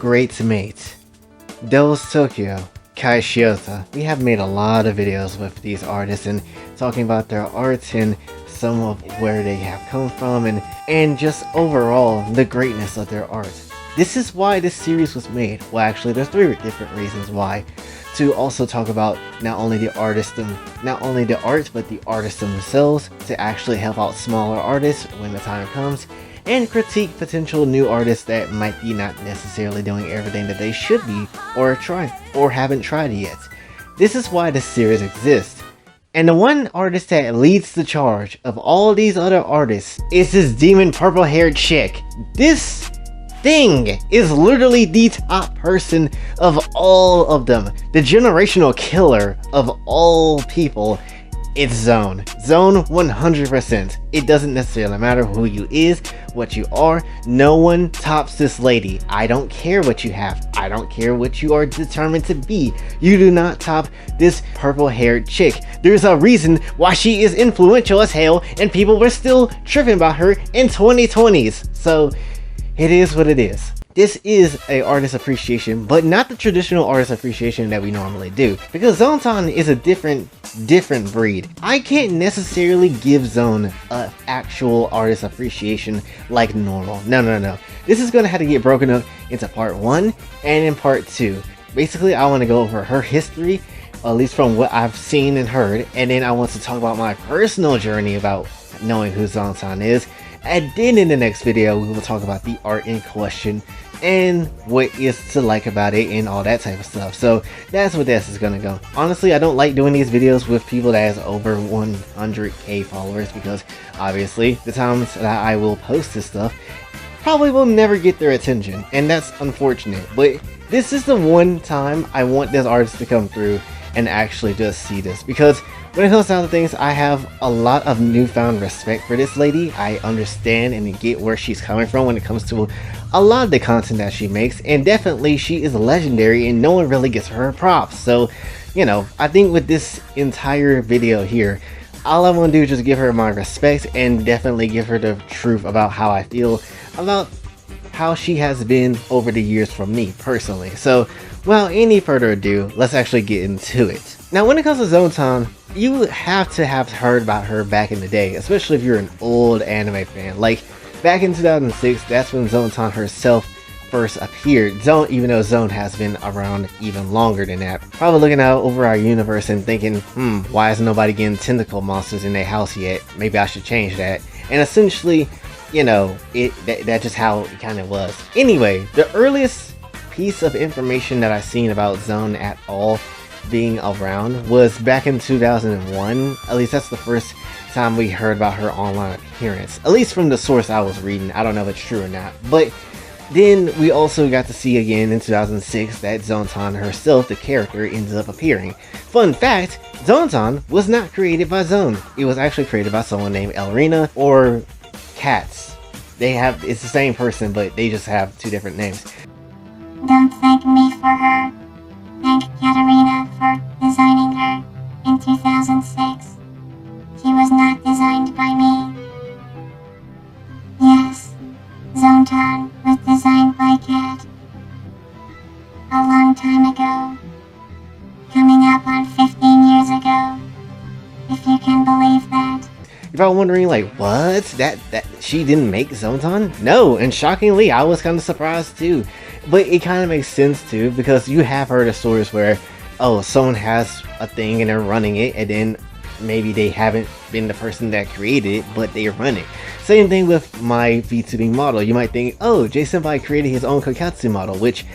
great mate, Devil's Tokyo, Kai Shiota. We have made a lot of videos with these artists and talking about their art and some of where they have come from and just overall the greatness of their art. This is why this series was made. Well, actually, there's 3 different reasons why. To also talk about not only the art, but the artists themselves, to actually help out smaller artists when the time comes, and critique potential new artists that might be not necessarily doing everything that they should be or haven't tried yet. This is why this series exists. And the one artist that leads the charge of all these other artists is this demon purple haired chick. This thing is literally the top person of all of them. The generational killer of all people. It's Zone. Zone 100%. It doesn't necessarily matter who you is, what you are. No one tops this lady. I don't care what you have. I don't care what you are determined to be. You do not top this purple haired chick. There's a reason why she is influential as hell and people were still tripping about her in 2020s. So it is what it is. This is a artist appreciation, but not the traditional artist appreciation that we normally do, because Zontan is a different breed. I can't necessarily give Zone an actual artist appreciation like normal. No. This is going to have to get broken up into part 1 and in part 2. Basically, I want to go over her history, at least from what I've seen and heard, and then I want to talk about my personal journey about knowing who Zontan is. And then in the next video, we will talk about the art in question and what is to like about it and all that type of stuff. So that's what this is gonna go. Honestly, I don't like doing these videos with people that has over 100k followers, because obviously the times that I will post this stuff probably will never get their attention, and that's unfortunate. But this is the one time I want this artist to come through and actually just see this, because when it comes down to things, I have a lot of newfound respect for this lady. I understand and get where she's coming from when it comes to a lot of the content that she makes, and definitely she is legendary and no one really gets her props. So, you know, I think with this entire video here, all I want to do is just give her my respect and definitely give her the truth about how I feel about how she has been over the years from me personally. So without any further ado, let's actually get into it. Now, when it comes to Zontan, you have to have heard about her back in the day, especially if you're an old anime fan. Like back in 2006, that's when Zontan herself first appeared. Even though Zone has been around even longer than that. Probably looking out over our universe and thinking, why is nobody getting tentacle monsters in their house yet? Maybe I should change that. And essentially, you know, that's just how it kind of was. Anyway, the earliest piece of information that I've seen about Zone at all being around was back in 2001. At least that's the first time we heard about her online appearance, at least from the source I was reading. I don't know if it's true or not, but then we also got to see again in 2006 that Zontan herself, the character, ended up appearing. Fun fact, Zontan was not created by Zone. It was actually created by someone named Elrina or Katz. It's the same person, but they just have 2 different names. Don't thank me for her. Thank Katarina for designing her in 2006. She was not designed by me. Yes, Zontan was designed by Kat a long time ago. Coming up on 15 years ago, if you can believe that. You're probably wondering, like, what? That she didn't make Zontan? No, and shockingly, I was kind of surprised too. But it kind of makes sense too, because you have heard of stories where, oh, someone has a thing and they're running it, and then maybe they haven't been the person that created it, but they run it. Same thing with my VTubing model. You might think, oh, J-Senpai created his own Kokatsu model, which,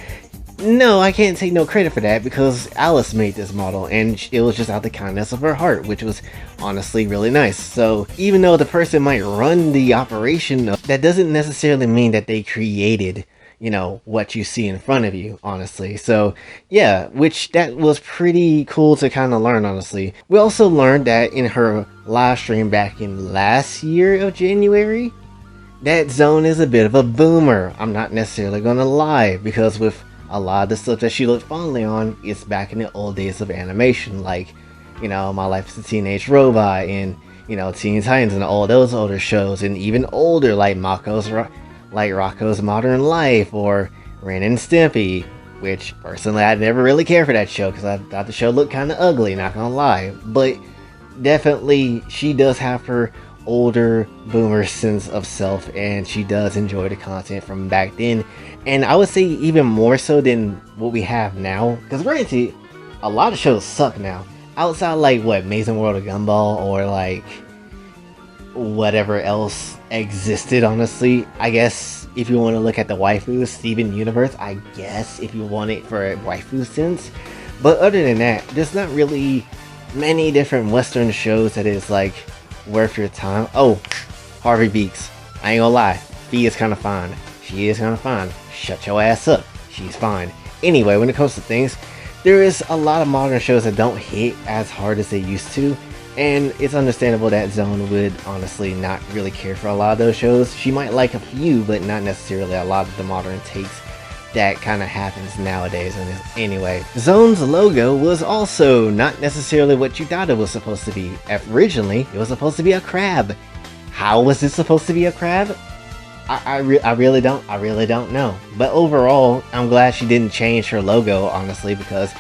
no, I can't take no credit for that, because Alice made this model and it was just out the kindness of her heart, which was honestly really nice. So even though the person might run the operation, that doesn't necessarily mean that they created, you know, what you see in front of you, honestly. So yeah, which that was pretty cool to kind of learn, honestly. We also learned that in her live stream back in last year of January, that Zone is a bit of a boomer. I'm not necessarily gonna lie, because with a lot of the stuff that she looked fondly on is back in the old days of animation, like, you know, My Life as a Teenage Robot and, you know, Teen Titans and all those older shows, and even older like Rocko's Modern Life, or Ren and Stimpy, which personally I never really cared for that show because I thought the show looked kind of ugly, not gonna lie. But definitely she does have her older boomer sense of self, and she does enjoy the content from back then, and I would say even more so than what we have now, because granted a lot of shows suck now outside like what Amazing World of Gumball or like whatever else existed. Honestly, I guess if you want to look at the waifu Steven Universe, I guess if you want it for a waifu sense, but other than that there's not really many different western shows that is like worth your time. Oh, Harvey Beaks, I ain't gonna lie, Fee is kind of fine. She is kind of fine. Shut your ass up, she's fine. Anyway, when it comes to things, there is a lot of modern shows that don't hit as hard as they used to, and it's understandable that Zone would honestly not really care for a lot of those shows. She might like a few, but not necessarily a lot of the modern takes that kind of happens nowadays. And anyway, Zone's logo was also not necessarily what you thought it was supposed to be. Originally, it was supposed to be a crab. How was it supposed to be a crab? I really don't know. But overall, I'm glad she didn't change her logo, honestly, because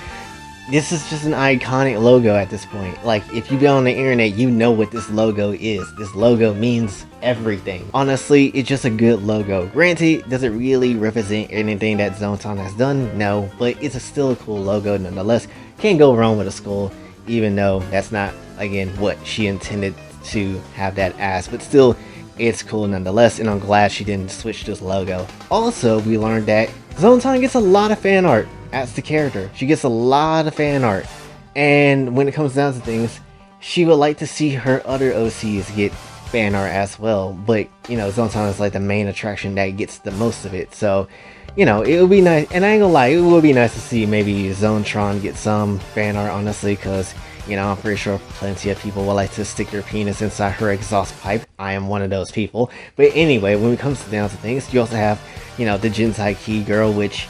this is just an iconic logo at this point. Like, if you go on the internet, you know what this logo is. This logo means everything. Honestly, it's just a good logo. Granted, does it really represent anything that Zontan has done? No, but it's still a cool logo nonetheless. Can't go wrong with a skull, even though that's not, again, what she intended to have that as. But still, it's cool nonetheless, and I'm glad she didn't switch this logo. Also, we learned that Zontan gets a lot of fan art as the character. She gets a lot of fan art, and when it comes down to things, she would like to see her other OCs get fan art as well, but you know, Zontan is like the main attraction that gets the most of it. So you know, it would be nice, and I ain't gonna lie, it would be nice to see maybe Zontron get some fan art, honestly, because you know, I'm pretty sure plenty of people would like to stick their penis inside her exhaust pipe. I am one of those people. But anyway, when it comes down to things, you also have, you know, the Jinsai Key Girl, which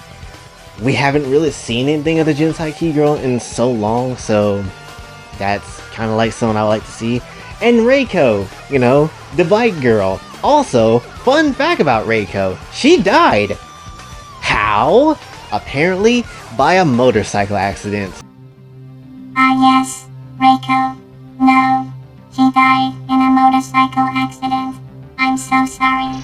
we haven't really seen anything of the Jinsai Key Girl in so long, so that's kind of like something I like to see. And Reiko, you know, the bike girl. Also, fun fact about Reiko, she died. How? Apparently by a motorcycle accident. Yes, Reiko. No, she died in a motorcycle accident. I'm so sorry.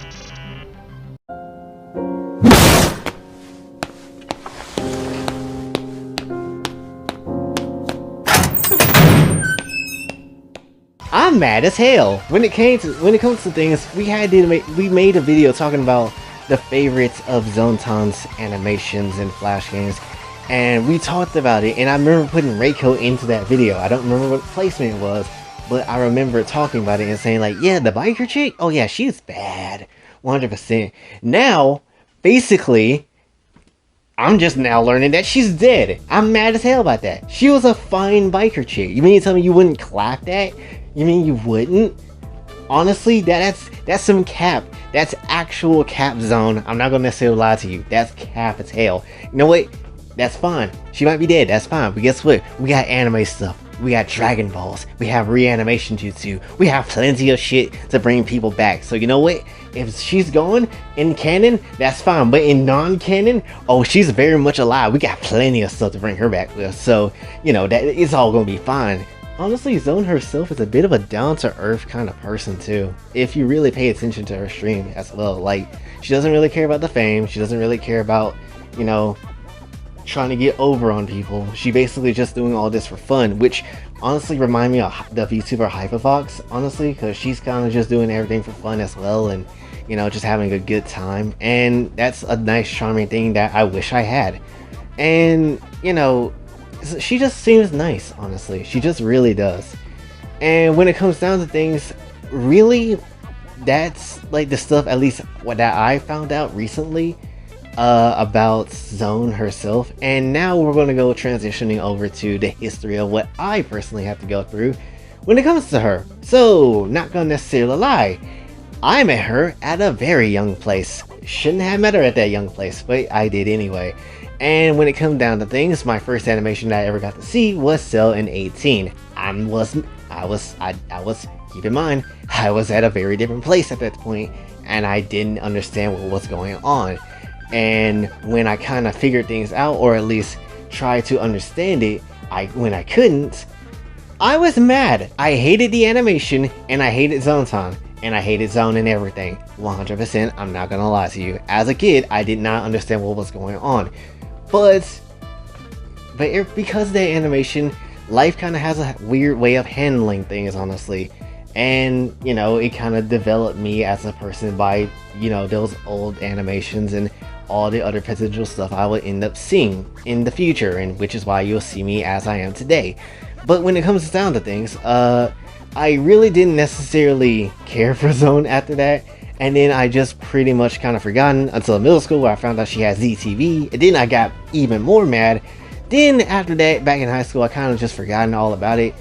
I'm mad as hell. When it comes to things, we made a video talking about the favorites of Zontan's animations and Flash games, and we talked about it, and I remember putting Reiko into that video. I don't remember what placement it was, but I remember talking about it and saying like, yeah, the biker chick, oh yeah, she's bad, 100%. Now, basically, I'm just now learning that she's dead. I'm mad as hell about that. She was a fine biker chick. You mean to tell me you wouldn't clap that? You mean you wouldn't? Honestly, that's some cap. That's actual cap, Zone. I'm not gonna necessarily lie to you. That's cap as hell. You know what? That's fine. She might be dead. That's fine. But guess what? We got anime stuff. We got Dragon Balls. We have reanimation jutsu. We have plenty of shit to bring people back. So you know what? If she's gone in canon, that's fine. But in non-canon, oh, she's very much alive. We got plenty of stuff to bring her back with. So, you know, that it's all gonna be fine. Honestly, Zone herself is a bit of a down-to-earth kind of person too, if you really pay attention to her stream as well. Like, she doesn't really care about the fame. She doesn't really care about, you know, trying to get over on people. She basically just doing all this for fun, which honestly remind me of the VTuber Hyperfox, honestly, because she's kind of just doing everything for fun as well, and you know, just having a good time. And that's a nice, charming thing that I wish I had. And you know, she just seems nice, honestly. She just really does. And when it comes down to things, really, that's like the stuff, at least what that I found out recently about Zone herself. And now we're going to go transitioning over to the history of what I personally have to go through when it comes to her. So, not gonna necessarily lie, I met her at a very young place. Shouldn't have met her at that young place, but I did anyway. And when it comes down to things, my first animation that I ever got to see was Cell in 18. I was, keep in mind, I was at a very different place at that point, and I didn't understand what was going on. And when I kind of figured things out, or at least tried to understand it, when I couldn't, I was mad. I hated the animation, and I hated Zontan, and I hated Zone and everything. 100%, I'm not gonna lie to you. As a kid, I did not understand what was going on. But because of the animation, life kind of has a weird way of handling things, honestly. And, you know, it kind of developed me as a person by, you know, those old animations and all the other potential stuff I would end up seeing in the future, and which is why you'll see me as I am today. But when it comes down to things, I really didn't necessarily care for Zone after that. And then I just pretty much kind of forgotten until middle school, where I found out she had ZTV. And then I got even more mad. Then after that, back in high school, I kind of just forgotten all about it.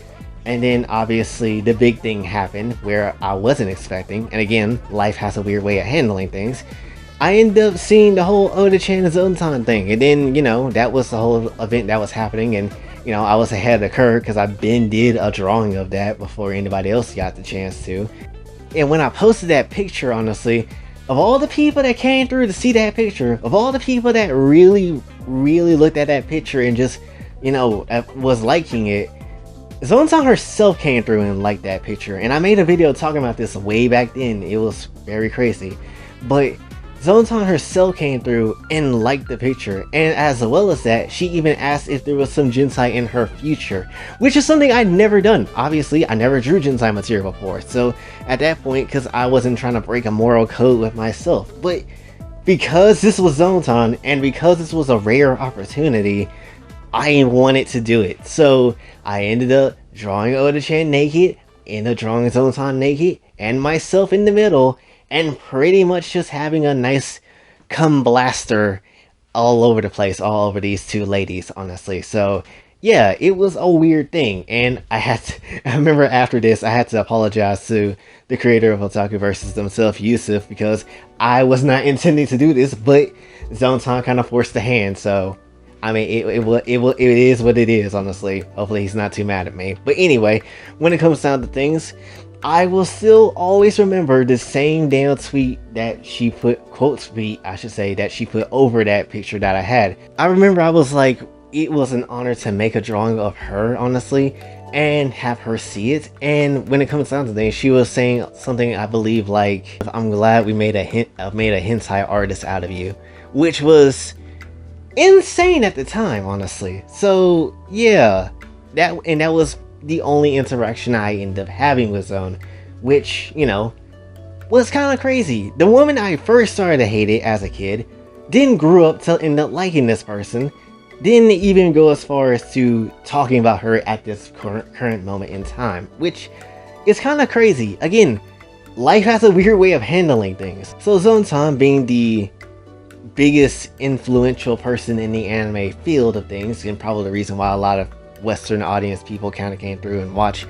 And then obviously the big thing happened where I wasn't expecting. And again, life has a weird way of handling things. I ended up seeing the whole Oda-chan Zontan thing. And then, you know, that was the whole event that was happening. And, you know, I was ahead of the curve because I did a drawing of that before anybody else got the chance to. And when I posted that picture, honestly, of all the people that came through to see that picture, of all the people that really looked at that picture and just, you know, was liking it, Zontan herself came through and liked that picture. And I made a video talking about this way back then. It was very crazy. But Zontan herself came through and liked the picture, and as well as that, she even asked if there was some Jinsai in her future, which is something I'd never done. Obviously, I never drew Jinsai material before, so at that point, because I wasn't trying to break a moral code with myself, but because this was Zontan, and because this was a rare opportunity, I wanted to do it. So I ended up drawing Oda-chan naked, ended up drawing Zontan naked, and myself in the middle, and pretty much just having a nice cum blaster all over the place, all over these two ladies, honestly. So yeah, it was a weird thing, and I remember after this, I had to apologize to the creator of Otaku Versus themselves, Yusuf, because I was not intending to do this, but Zontan kind of forced the hand, so I mean, it is what it is, honestly. Hopefully he's not too mad at me. But anyway, when it comes down to things, I will still always remember the same damn tweet that she put, quote tweet, I should say, that she put over that picture that I had. I remember I was like, it was an honor to make a drawing of her, honestly, and have her see it. And when it comes down to things, she was saying something, I believe, like, I'm glad we made a hentai artist out of you, which was insane at the time, honestly. So yeah, that was the only interaction I ended up having with Zone, which, you know, was kind of crazy. The woman I first started to hate it as a kid, then grew up to end up liking this person, didn't even go as far as to talking about her at this current moment in time, which is kind of crazy. Again, life has a weird way of handling things. So Zontan, being the biggest influential person in the anime field of things, and probably the reason why a lot of Western audience people kind of came through and watched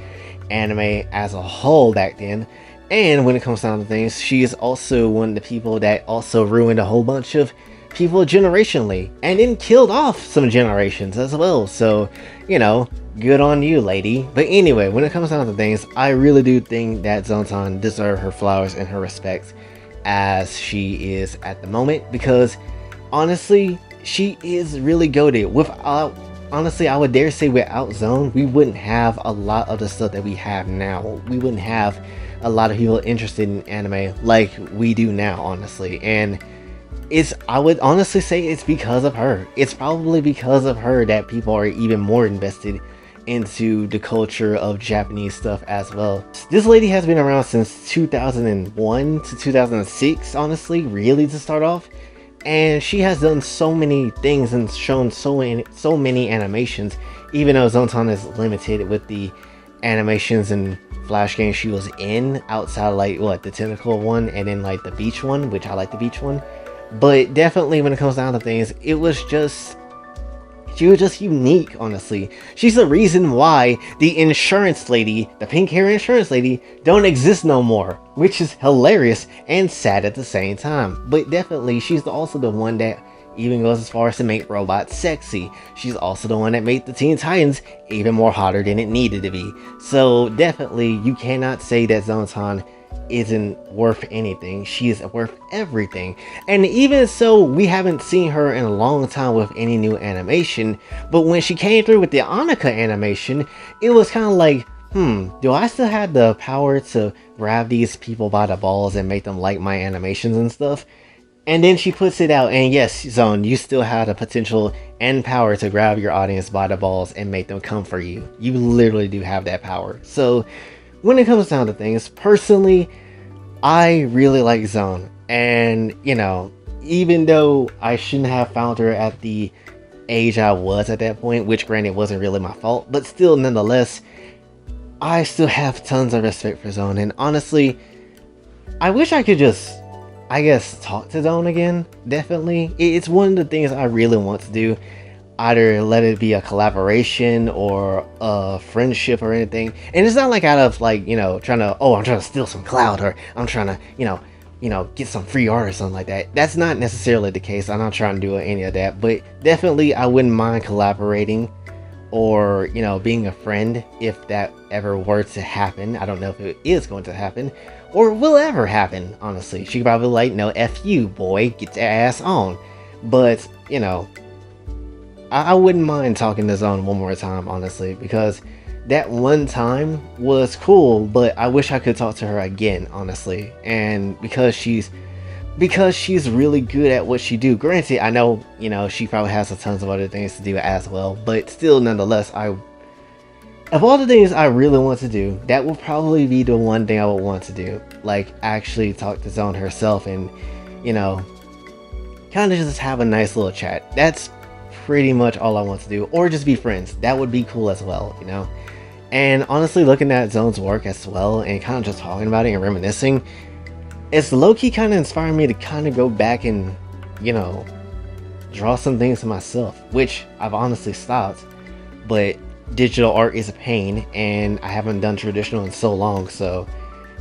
anime as a whole back then. And when it comes down to things, she is also one of the people that also ruined a whole bunch of people generationally, and then killed off some generations as well. So, you know, good on you, lady. But anyway, when it comes down to things, I really do think that Zontan deserves her flowers and her respect as she is at the moment, because honestly, she is really goated. Without, honestly, I would dare say without Zone, we wouldn't have a lot of the stuff that we have now. We wouldn't have a lot of people interested in anime like we do now, honestly. And I would honestly say it's because of her. It's probably because of her that people are even more invested into the culture of Japanese stuff as well. This lady has been around since 2001 to 2006, honestly, really, to start off. And she has done so many things and shown so many animations, even though Zontan is limited with the animations and Flash games she was in, outside of, like, what, the tentacle one and then like the beach one, which I like the beach one. But definitely when it comes down to things, she was just unique, honestly. She's the reason why the insurance lady, the pink hair insurance lady, don't exist no more, which is hilarious and sad at the same time. But definitely, she's also the one that even goes as far as to make robots sexy. She's also the one that made the Teen Titans even more hotter than it needed to be. So definitely, you cannot say that Zontan isn't worth anything. She is worth everything. And even so, we haven't seen her in a long time with any new animation. But when she came through with the Annika animation, it was kind of like, do I still have the power to grab these people by the balls and make them like my animations and stuff? And then she puts it out, and yes, Zone, you still have the potential and power to grab your audience by the balls and make them come for you. You literally do have that power. So, when it comes down to things, personally, I really like Zone. And, even though I shouldn't have found her at the age I was at that point, which granted wasn't really my fault, but still, nonetheless, I still have tons of respect for Zone. And honestly, I wish I could just, I guess, talk to Zone again. Definitely. It's one of the things I really want to do. Either let it be a collaboration or a friendship or anything. And it's not like out of like, I'm trying to steal some clout, or I'm trying to, get some free art or something like that. That's not necessarily the case. I'm not trying to do any of that, but definitely I wouldn't mind collaborating or, being a friend if that ever were to happen. I don't know if it is going to happen or will ever happen, honestly. She could probably like, no, F you, boy, get your ass on. But, I wouldn't mind talking to Zone one more time, honestly, because that one time was cool, but I wish I could talk to her again, honestly. And because she's really good at what she do. Granted, I know, she probably has a tons of other things to do as well, but still, nonetheless, of all the things I really want to do, that will probably be the one thing I would want to do. Like, actually talk to Zone herself and, kind of just have a nice little chat. That's pretty much all I want to do. Or just be friends. That would be cool as well, And honestly, looking at Zone's work as well and kind of just talking about it and reminiscing, it's low-key kind of inspiring me to kind of go back and, draw some things myself, which I've honestly stopped. But digital art is a pain, and I haven't done traditional in so long, so,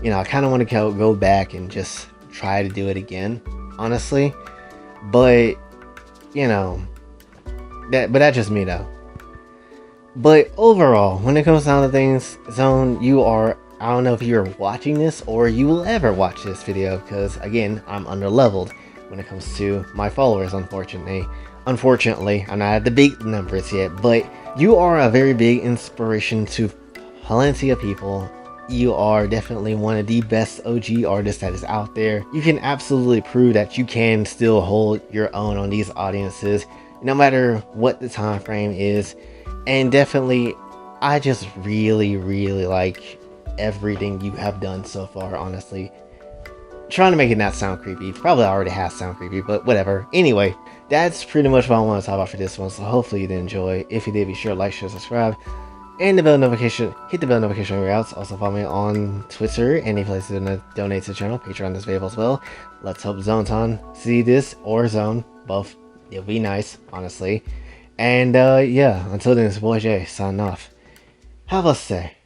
I kind of want to go back and just try to do it again, honestly. But, that's just me, though. But overall, when it comes down to things, Zone, you are, I don't know if you're watching this or you will ever watch this video, because again, I'm underleveled when it comes to my followers, unfortunately. Unfortunately, I'm not at the big numbers yet, but you are a very big inspiration to plenty of people. You are definitely one of the best OG artists that is out there. You can absolutely prove that you can still hold your own on these audiences, no matter what the time frame is. And definitely, I just really, really like everything you have done so far, honestly. Trying to make it not sound creepy. Probably already has sound creepy, but whatever. Anyway, that's pretty much what I want to talk about for this one, so hopefully you did enjoy. If you did, be sure to like, share, subscribe, and the bell notification. Hit the bell notification on your outs. Also follow me on Twitter, any place to donate to the channel. Patreon is available as well. Let's hope Zontan see this, or Zone, both. It'll be nice, honestly. And yeah, until then, it's boy Jay, signing off. Have a say.